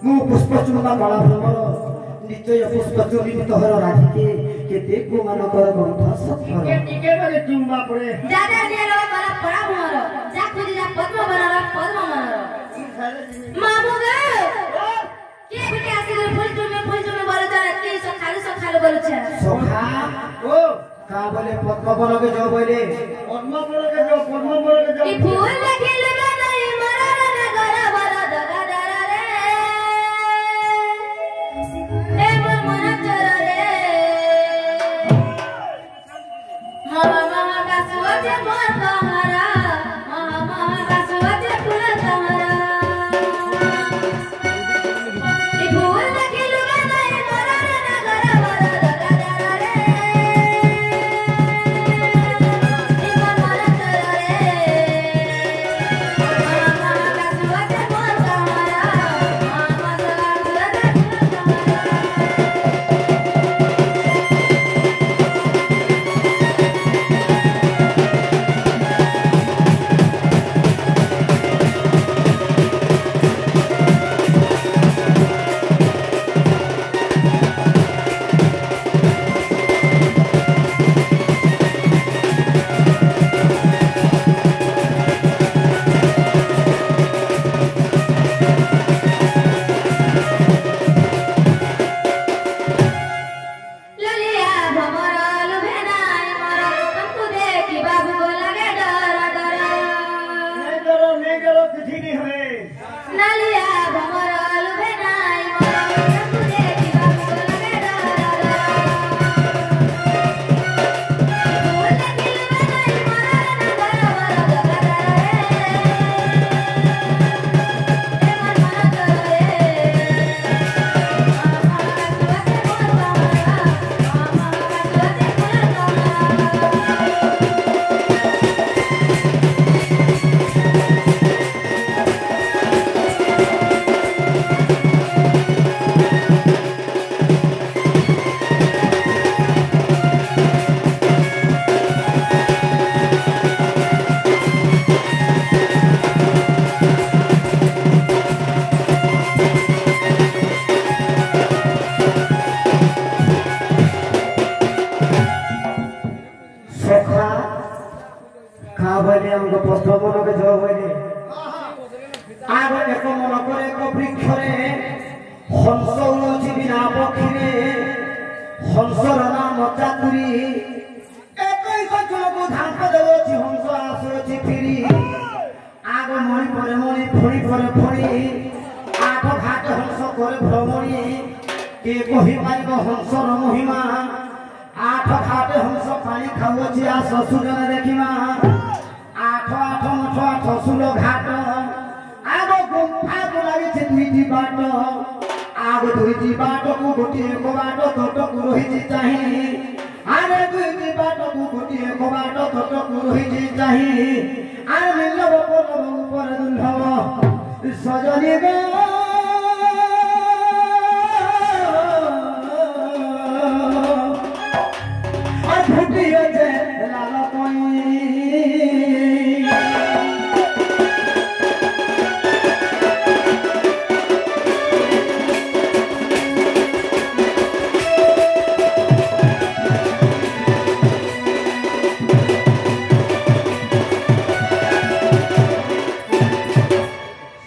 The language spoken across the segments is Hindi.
मु पुष्पचूड़ा कला भ्रमर निश्चय पुष्पचूड़ी तोहर राधिके केते को मानकर ग्रंथ सफर के टिके बने चुम्बा पड़े दादा नेलो कला पड़ा भमर जा खुदी जा पद्म बनर पद्म मनर मामू गे के बिटे आसी फूल तुमे बोले जा के सब खाली बोले छे सखा ओ का बोले पद्म बन के जो बोले पद्म बोले के जो ई फूल लगे लगा नहीं मरा ना गरा वाला दगा दरा रे ए मन मन चरा रे मामा का सुवाजे मोर तहरा मामा का सुवाजे फूल तहरा ई फूल लगे लगा नहीं मरा ना गरा वाला दगा दरा रे ई मन मन चरा रे मामा का सुवाजे मोर तहरा मामा का सुवाजे फूल तहरा ललिया भमर लुभेनाय मर हमको देखी बाबू को लगे डर डर नहीं करो किसी नहीं हमें ललिया भमर लुभेनाय मर हमको देखी बाबू को लगे डर डर फूल लगे लुभेनाय मर ना गरा वाला दगा दरा रे ए मन मन चरा रे मामा का सुवाजे मोर तहरा मामा का सुवाजे फूल तहरा सखा का बोले हमको पुष्प बन के जो बोले आगो एक मन करे एक वृक्ष रे हंस उड़ुछि बिना पक्षी रे हंसर नाम चातुरी एकई सजनको धांक देवछि हंस आसुछि फिरी आगो मणि परे मणि फणी परे फणी आठ घाट हंस करे भ्रमणी के कहि पाइबो हंसर महिमा आठ घाटे हंस पानी खाऊछि आ ससुर देखिमा आठ आठ मठ आठ सुल घाट आगो गुंफा को लागिछि दुईटी बाट आगो दुईटी बाट को गोटिए को बाट तोट को रहिछि चाहि आरे दुईटी बाट को गोटिए को बाट तोट को रहिछि चाहि आरे मिलव पलव ऊपर दुल्हव सजनी गे फुटियो जे लाल कोई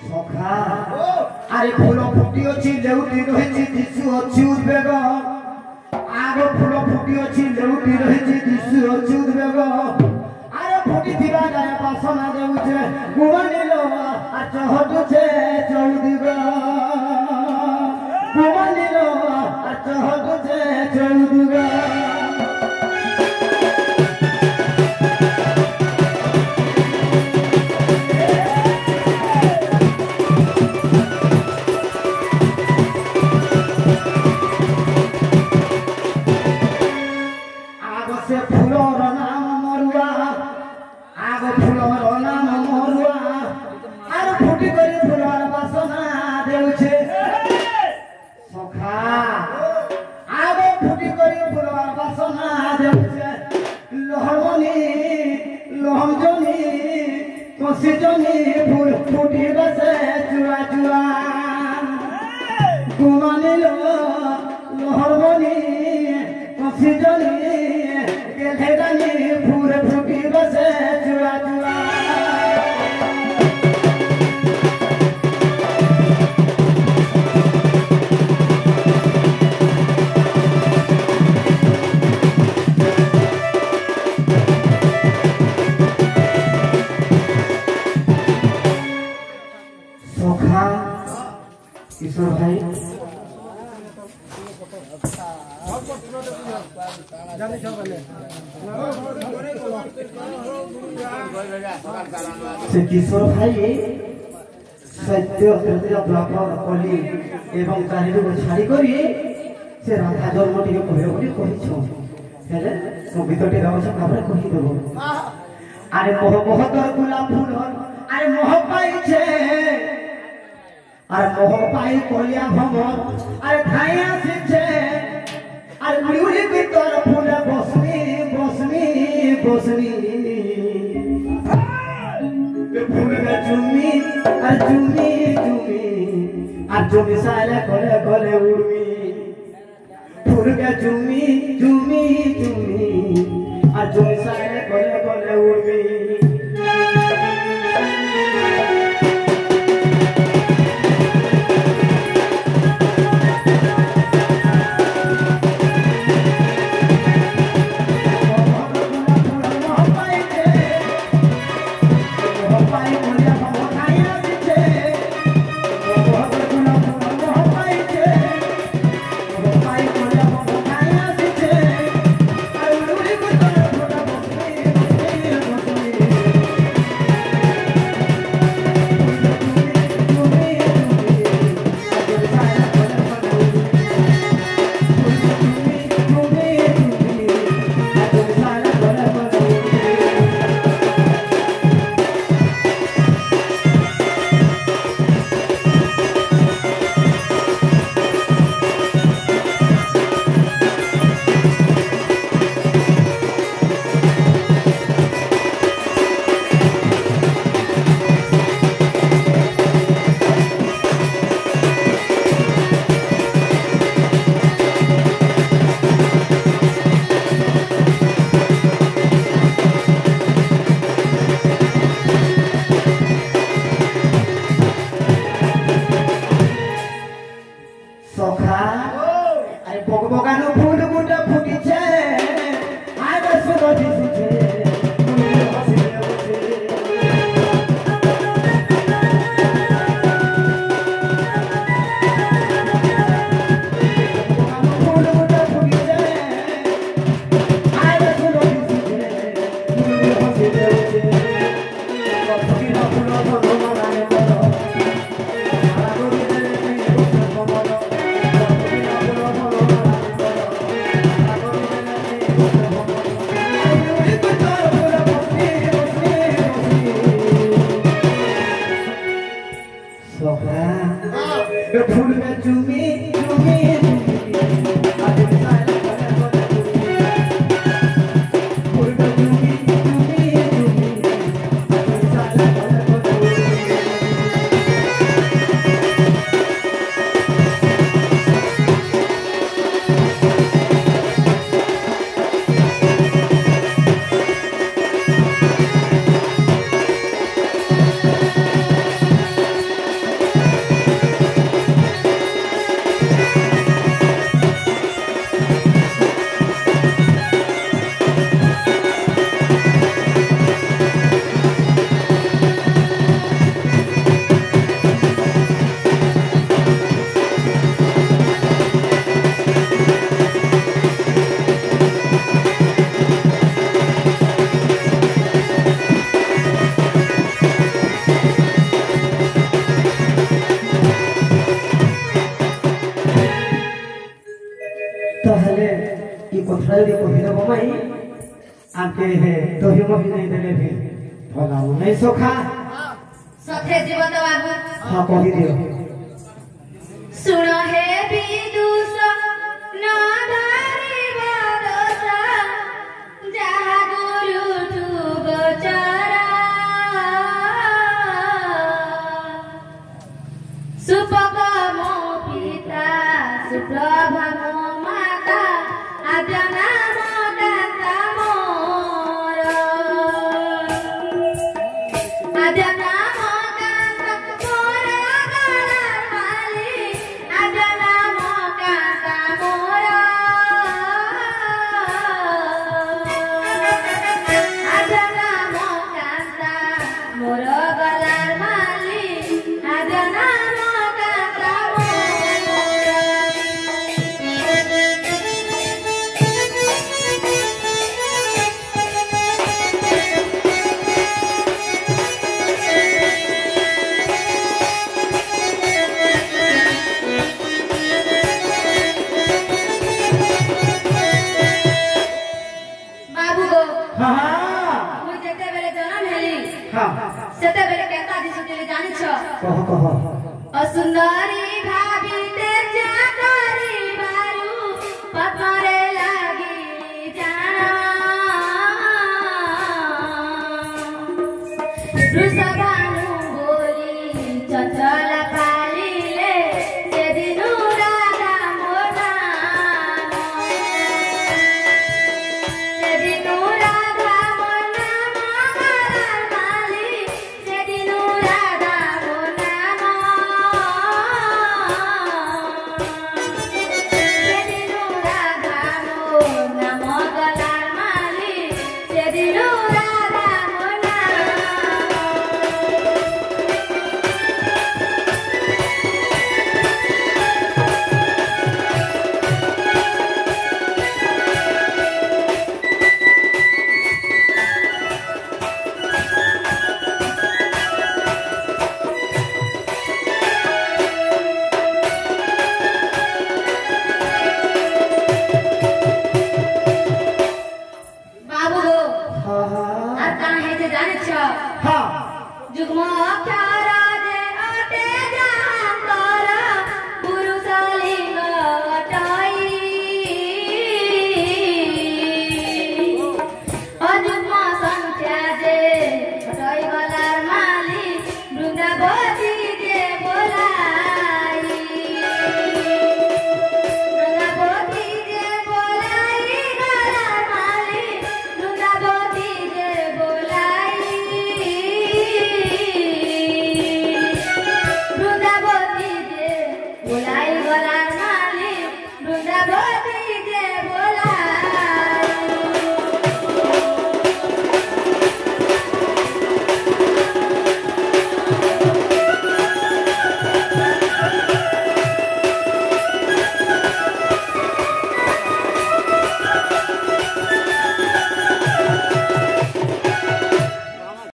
सखा अरे फूल फुटियो छि लेउटी रहिछि दिसु अछि उद्वेग आगो फूल फुटी अछि लेउटी रहिछि दिसु अछि उद्वेग अरे फुटी थिबा गाय बासना देउछे गुमानिलो आ चहटुछे चौदिग गुमानिलो आ चहटुछे चौदिग आगो से फूलोर नाम मरुआ आगो फूलोर नाम मरुआ आरो फुटी करी फूलोर बासना देउछे सखा आगो फुटी करी फूलोर बासना देउछे लोहमनी लोहजनी कोसी जनी फूल फुटी बसे चुआ चुआ সিজনি গেলে রানী ফুরে ফুটি বসে চুয়া চুয়া সখা কিশোর ভাই से किशोर भाई सत्य तृतीय द्वापर कली एवं चारिरू छाड़ी करी से राधा जन्म टिके कहबे बोली कहिछ हेले मो गीतटी गाउछ तापर कहि देबो अरे मोह मोहतर गुलाब फूल अरे मोह पाइछे अरे मोह पाई कलिया भमर अरे खाई आछे अरे उड़ी उड़ी भीतर फूल बसनी बसनी बसनी फूल में चुमी अरे चुमी चुमी আর জমি সাইলে করে করে উড়মি ফুলকে চুমি চুমি চুমি আর জমি সাইলে করে করে উড়মি नहीं सोखा सखे जीवन बाबू हाँ कही दियो सुन हे विदुष नाधारी बदसा जहा गुरु तुब चरा सुपक मो पिता सुप्रभा